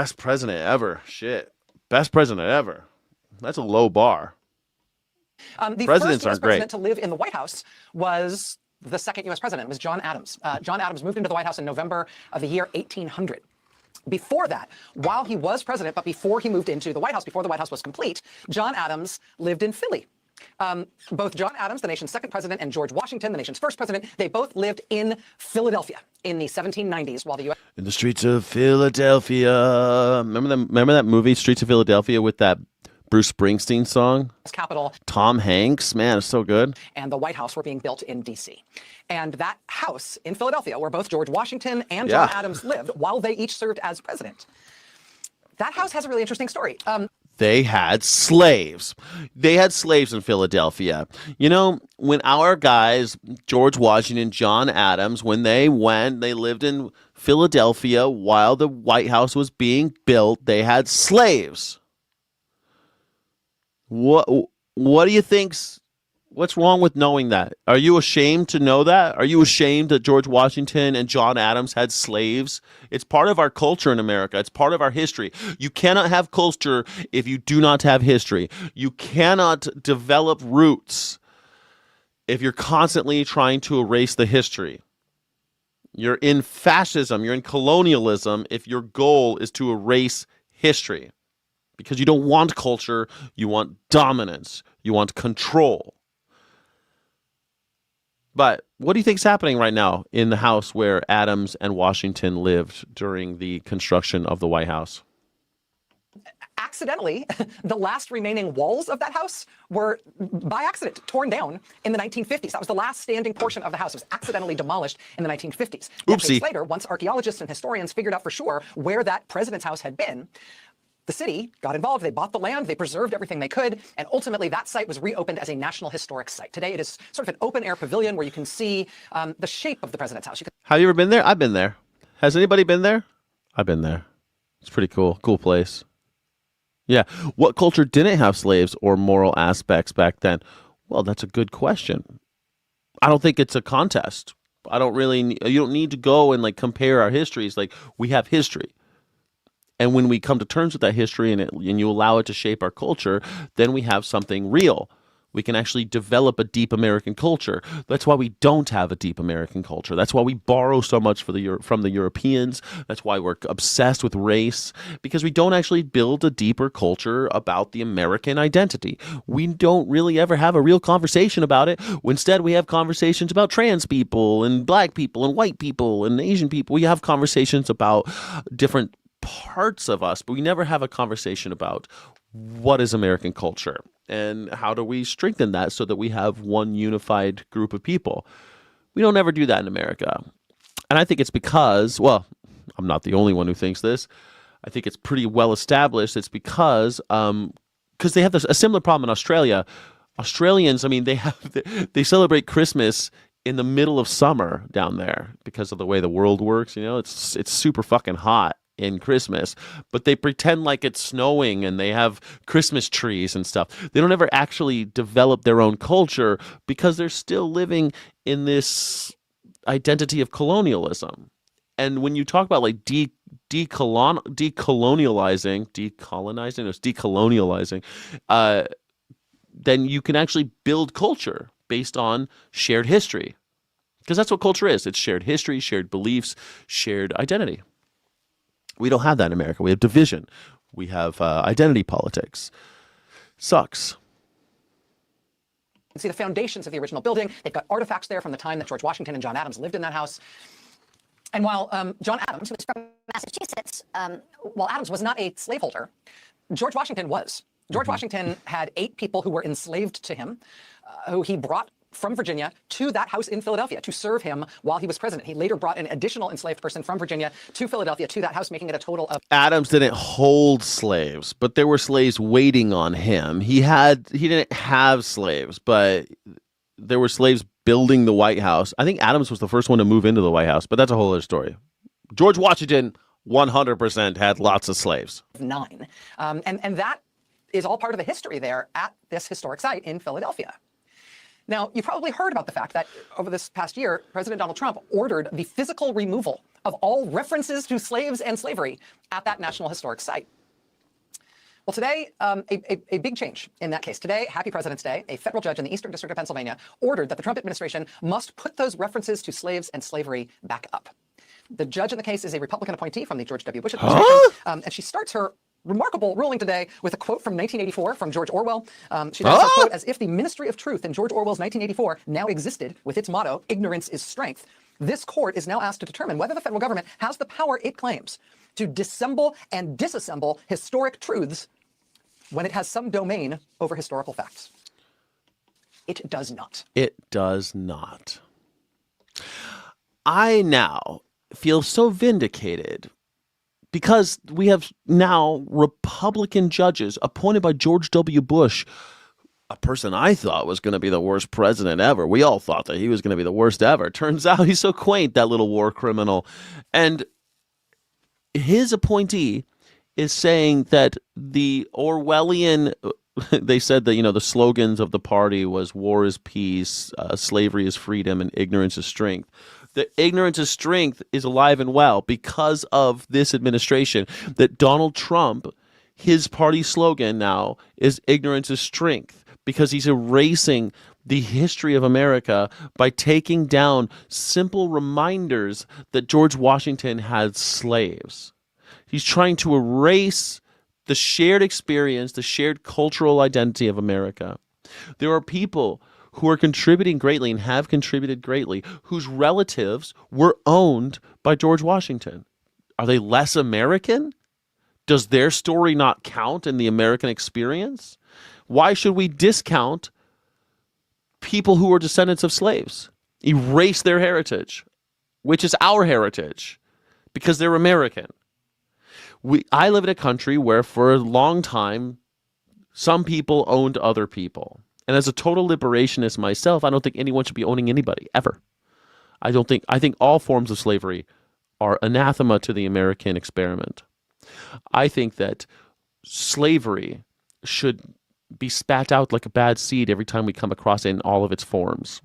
Best president ever. Shit. Best president ever. That's a low bar. The Presidents first U.S. aren't great. president to live in the White House was the second U.S. president. It was John Adams. John Adams moved into the White House in November of the year 1800. Before that, while he was president, but before he moved into the White House, before the White House was complete, John Adams lived in Philly. Both John Adams, the nation's second president, and George Washington, the nation's first president, they both lived in Philadelphia in the 1790s while the U.S. In the streets of Philadelphia. Remember that movie, Streets of Philadelphia, with that Bruce Springsteen song? Capitol. Tom Hanks. Man, it's so good. And the White House were being built in D.C. And that house in Philadelphia, where both George Washington and John Adams lived, while they each served as president, that house has a really interesting story. They had slaves. They had slaves in Philadelphia. You know, when our guys, George Washington, John Adams, when they lived in Philadelphia while the White House was being built, they had slaves. What do you think's what's wrong with knowing that? Are you ashamed to know that? Are you ashamed that George Washington and John Adams had slaves? It's part of our culture in America. It's part of our history. You cannot have culture if you do not have history. You cannot develop roots if you're constantly trying to erase the history. You're in fascism, you're in colonialism if your goal is to erase history. Because you don't want culture, you want dominance, you want control. But what do you think is happening right now in the house where Adams and Washington lived during the construction of the White House? Accidentally, the last remaining walls of that house were, by accident, torn down in the 1950s. That was the last standing portion of the house. It was accidentally demolished in the 1950s. Decades later, once archaeologists and historians figured out for sure where that president's house had been, the city got involved. They bought the land. They preserved everything they could. And ultimately, that site was reopened as a National Historic Site. Today, it is sort of an open-air pavilion where you can see the shape of the president's house. Have you ever been there? I've been there. Has anybody been there? I've been there. It's pretty cool. Cool place. Yeah. What culture didn't have slaves or moral aspects back then? Well, that's a good question. I don't think it's a contest. You don't need to go and compare our histories. We have history. And when we come to terms with that history and you allow it to shape our culture, then we have something real. We can actually develop a deep American culture. That's why we don't have a deep American culture. That's why we borrow so much from the Europeans. That's why we're obsessed with race, because we don't actually build a deeper culture about the American identity. We don't really ever have a real conversation about it. Instead, we have conversations about trans people and black people and white people and Asian people. We have conversations about different parts of us, but we never have a conversation about what is American culture and how do we strengthen that so that we have one unified group of people. We don't ever do that in America. And I think it's because, well, I'm not the only one who thinks this. I think it's pretty well established. It's because they have a similar problem in Australia. Australians, they celebrate Christmas in the middle of summer down there because of the way the world works. It's super fucking hot in Christmas, but they pretend like it's snowing and they have Christmas trees and stuff. They don't ever actually develop their own culture because they're still living in this identity of colonialism. And when you talk about decolonializing, then you can actually build culture based on shared history. Because that's what culture is. It's shared history, shared beliefs, shared identity. We don't have that in America. We have division. We have identity politics. Sucks. You can see the foundations of the original building. They've got artifacts there from the time that George Washington and John Adams lived in that house. And while John Adams, who was from Massachusetts, while Adams was not a slaveholder, George Washington was. George Washington had 8 people who were enslaved to him, who he brought from Virginia to that house in Philadelphia to serve him while he was president. He later brought an additional enslaved person from Virginia to Philadelphia to that house, making it a total of... Adams didn't hold slaves, but there were slaves waiting on him. He didn't have slaves, but there were slaves building the White House. I think Adams was the first one to move into the White House, but that's a whole other story. George Washington 100% had lots of slaves. 9. And that is all part of the history there at this historic site in Philadelphia. Now, you probably heard about the fact that over this past year, President Donald Trump ordered the physical removal of all references to slaves and slavery at that National Historic Site. Well, today, a big change in that case. Today, happy President's Day, a federal judge in the Eastern District of Pennsylvania ordered that the Trump administration must put those references to slaves and slavery back up. The judge in the case is a Republican appointee from the George W. Bush administration, and she starts her remarkable ruling today with a quote from 1984 from George Orwell. She says, quote, "As if the Ministry of Truth in George Orwell's 1984 now existed with its motto, 'Ignorance is strength,' this court is now asked to determine whether the federal government has the power it claims to dissemble and disassemble historic truths when it has some domain over historical facts." It does not. It does not. I now feel so vindicated because we have now Republican judges appointed by George W. Bush, a person I thought was going to be the worst president ever. We all thought that he was going to be the worst ever. Turns out he's so quaint, that little war criminal. And his appointee is saying that the Orwellian, they said that, the slogans of the party was war is peace, slavery is freedom, and ignorance is strength. The ignorance is strength is alive and well because of this administration, that Donald Trump, his party slogan now is ignorance is strength, because he's erasing the history of America by taking down simple reminders that George Washington had slaves. He's trying to erase the shared experience, the shared cultural identity of America. There are people who are contributing greatly and have contributed greatly, whose relatives were owned by George Washington. Are they less American? Does their story not count in the American experience? Why should we discount people who are descendants of slaves? Erase their heritage, which is our heritage, because they're American. I live in a country where for a long time, some people owned other people. And as a total liberationist myself, I don't think anyone should be owning anybody, ever. I think all forms of slavery are anathema to the American experiment. I think that slavery should be spat out like a bad seed every time we come across it in all of its forms.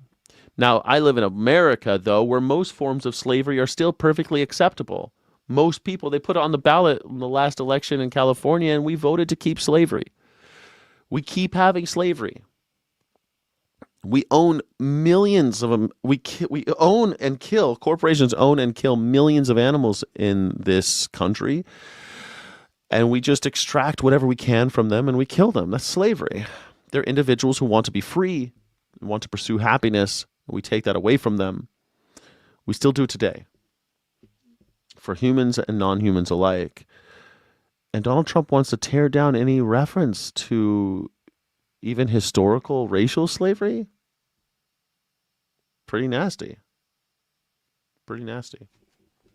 Now, I live in America, though, where most forms of slavery are still perfectly acceptable. Most people, they put it on the ballot in the last election in California, and we voted to keep slavery. We keep having slavery. We own millions of them. We own and kill, corporations own and kill millions of animals in this country. And we just extract whatever we can from them and we kill them. That's slavery. They're individuals who want to be free, want to pursue happiness. We take that away from them. We still do it today for humans and non-humans alike. And Donald Trump wants to tear down any reference to even historical racial slavery. Pretty nasty. Pretty nasty.